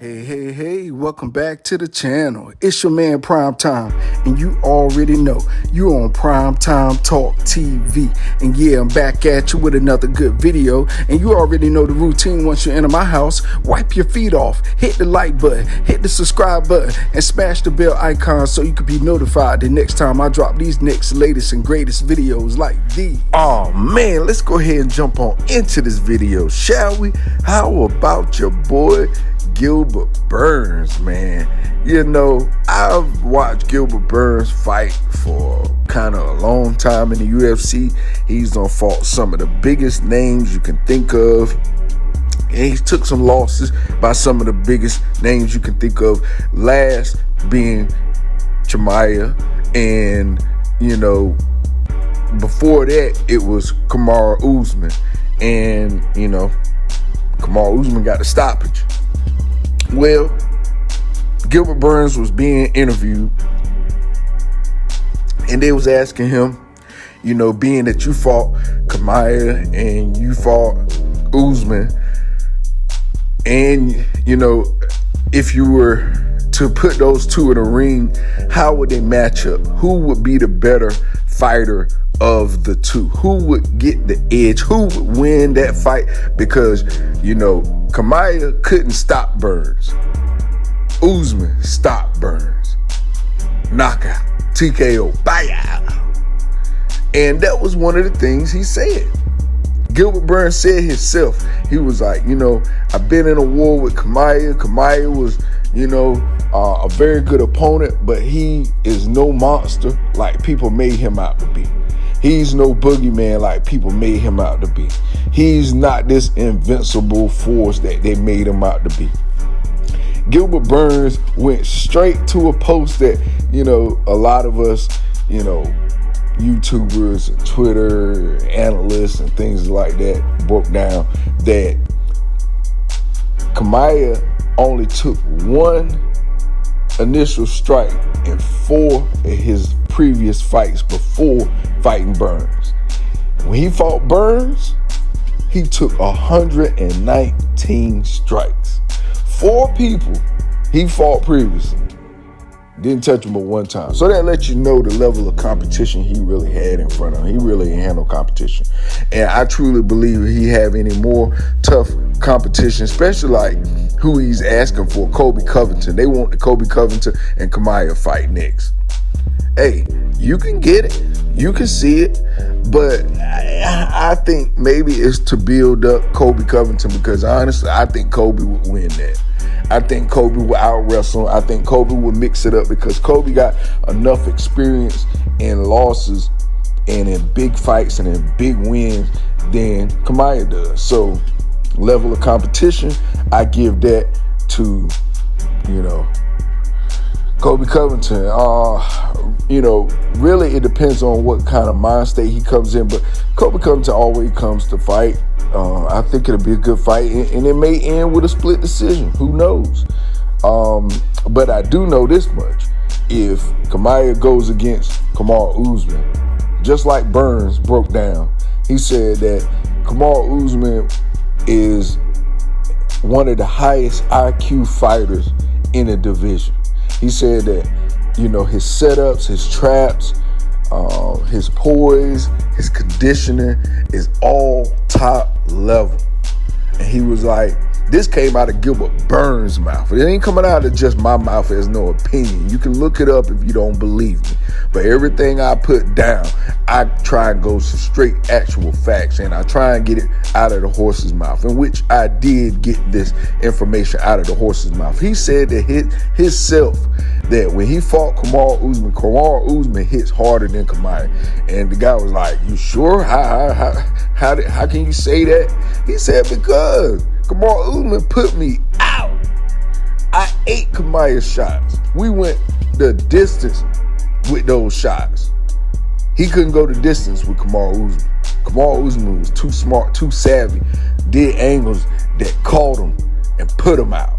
Hey, welcome back to the channel. It's your man Prime Time, and you already know you're on Prime Time Talk TV. And yeah, I'm back at you with another good video, and you already know the routine. Once you enter my house, wipe your feet off, hit the like button, hit the subscribe button, and smash the bell icon so you can be notified the next time I drop these next latest and greatest videos like these. Oh man, let's go ahead and jump on into this video, shall we? How about your boy Gilbert Burns, man? You know, I've watched Gilbert Burns fight for kind of a long time in the UFC. He's done fought some of the biggest names you can think of, and he took some losses by some of the biggest names you can think of, last being Chimaev, and you know, before that it was Kamaru Usman, and you know, Kamaru Usman got the stoppage. Well, Gilbert Burns was being interviewed, and they was asking him, you know, being that you fought Chimaev and you fought Usman, and you know, if you were to put those two in a ring, how would they match up? Who would be the better fighter of the two? Who would get the edge? Who would win that fight? Because, you know, Chimaev couldn't stop Burns. Usman stopped Burns. Knockout. TKO. Buyout. And that was one of the things he said. Gilbert Burns said himself, he was like, you know, I've been in a war with Chimaev. Chimaev was, you know, a very good opponent, but he is no monster like people made him out to be. He's no boogeyman like people made him out to be. He's not this invincible force that they made him out to be. Gilbert Burns went straight to a post that, you know, a lot of us, you know, YouTubers and Twitter analysts and things like that broke down that Chimaev only took one initial strike in 4 of his previous fights before fighting Burns. When he fought Burns, he took 119 strikes. 4 people he fought previously didn't touch him but one time. So that lets you know the level of competition he really had in front of him. He really ain't had no competition. And I truly believe he have any more tough competition, especially like who he's asking for, Colby Covington. They want the Colby Covington and Chimaev fight next. Hey, you can get it. You can see it. But I think maybe it's to build up Colby Covington, because honestly, I think Colby would win that. I think Colby would out-wrestle. I think Colby would mix it up, because Colby got enough experience in losses and in big fights and in big wins than Chimaev does. So, level of competition, I give that to, you know, Colby Covington. You know, really it depends on what kind of mind state he comes in, but Colby Covington always comes to fight. I think it'll be a good fight, and it may end with a split decision. Who knows? But I do know this much. If Chimaev goes against Kamaru Usman, just like Burns broke down, he said that Kamaru Usman is one of the highest IQ fighters in the division. He said that, you know, his setups, his traps, his poise, his conditioning is all top level. And he was like, this came out of Gilbert Burns' mouth. It ain't coming out of just my mouth as no opinion. You can look it up if you don't believe me. But everything I put down, I try and go to straight actual facts, and I try and get it out of the horse's mouth, in which I did get this information out of the horse's mouth. He said that himself, that when he fought Kamaru Usman hits harder than Chimaev. And the guy was like, you sure? How can you say that? He said, because Kamaru Usman put me out. I ate Chimaev's shots. We went the distance with those shots. He couldn't go the distance with Kamaru Usman. Kamaru Usman was too smart, too savvy, did angles that caught him and put him out.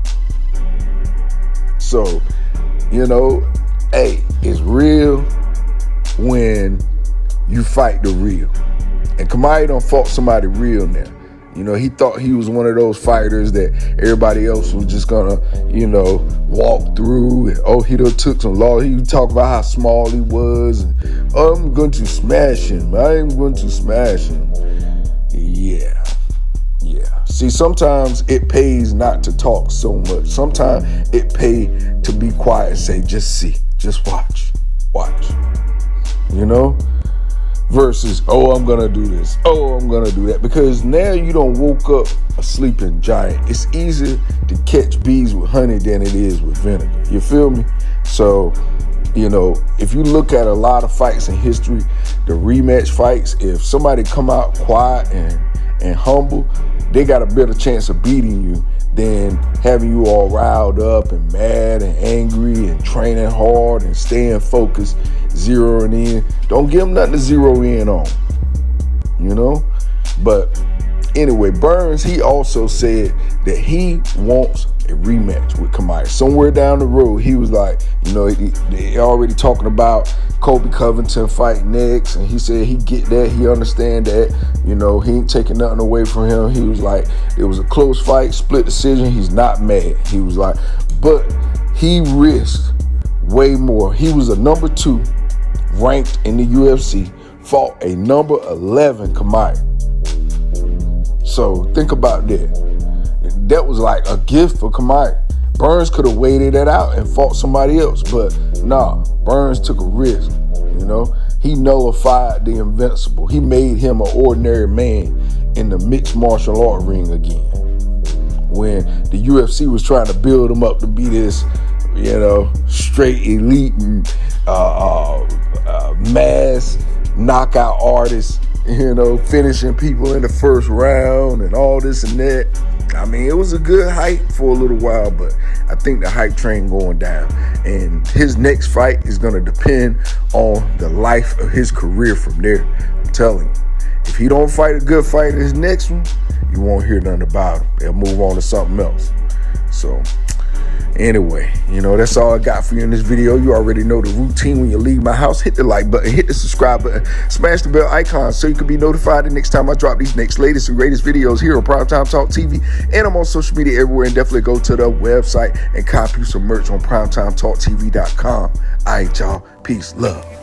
So, you know, hey, it's real when you fight the real. And Chimaev done fought somebody real now. You know, he thought he was one of those fighters that everybody else was just gonna, you know, walk through. And, oh, he done took some law. He would talk about how small he was. And, oh, I'm going to smash him. I'm going to smash him. Yeah. See, sometimes it pays not to talk so much. Sometimes it pays to be quiet and say, just see, just watch. You know? Versus, oh, I'm going to do this. Oh, I'm going to do that. Because now you don't woke up a sleeping giant. It's easier to catch bees with honey than it is with vinegar. You feel me? So, you know, if you look at a lot of fights in history, the rematch fights, if somebody come out quiet and humble, they got a better chance of beating you than having you all riled up and mad and angry and training hard and staying focused, zeroing in. Don't give them nothing to zero in on, you know? But anyway, Burns, he also said that he wants a rematch with Chimaev. Somewhere down the road, he was like, you know, they already talking about Colby Covington fight next, and he said he get that, he understand that, you know, he ain't taking nothing away from him. He was like, it was a close fight, split decision, he's not mad. He was like, but he risked way more. He was a number 2 ranked in the UFC, fought a number 11 Chimaev. So think about that. That was like a gift for Kamaru. Burns could have waited that out and fought somebody else, but nah, Burns took a risk, you know? He nullified the invincible. He made him an ordinary man in the mixed martial art ring again. When the UFC was trying to build him up to be this, you know, straight elite and mass knockout artist, you know, finishing people in the first round and all this and that. I mean, it was a good hype for a little while, but I think the hype train going down. And his next fight is going to depend on the life of his career from there. I'm telling you, if he don't fight a good fight in his next one, you won't hear nothing about him. They'll move on to something else. So anyway, you know, that's all I got for you in this video. You already know the routine. When you leave my house, hit the like button, hit the subscribe button, smash the bell icon so you can be notified the next time I drop these next latest and greatest videos here on Primetime Talk TV. And I'm on social media everywhere. And definitely go to the website and copy some merch on primetimetalktv.com. All right, y'all. Peace, love.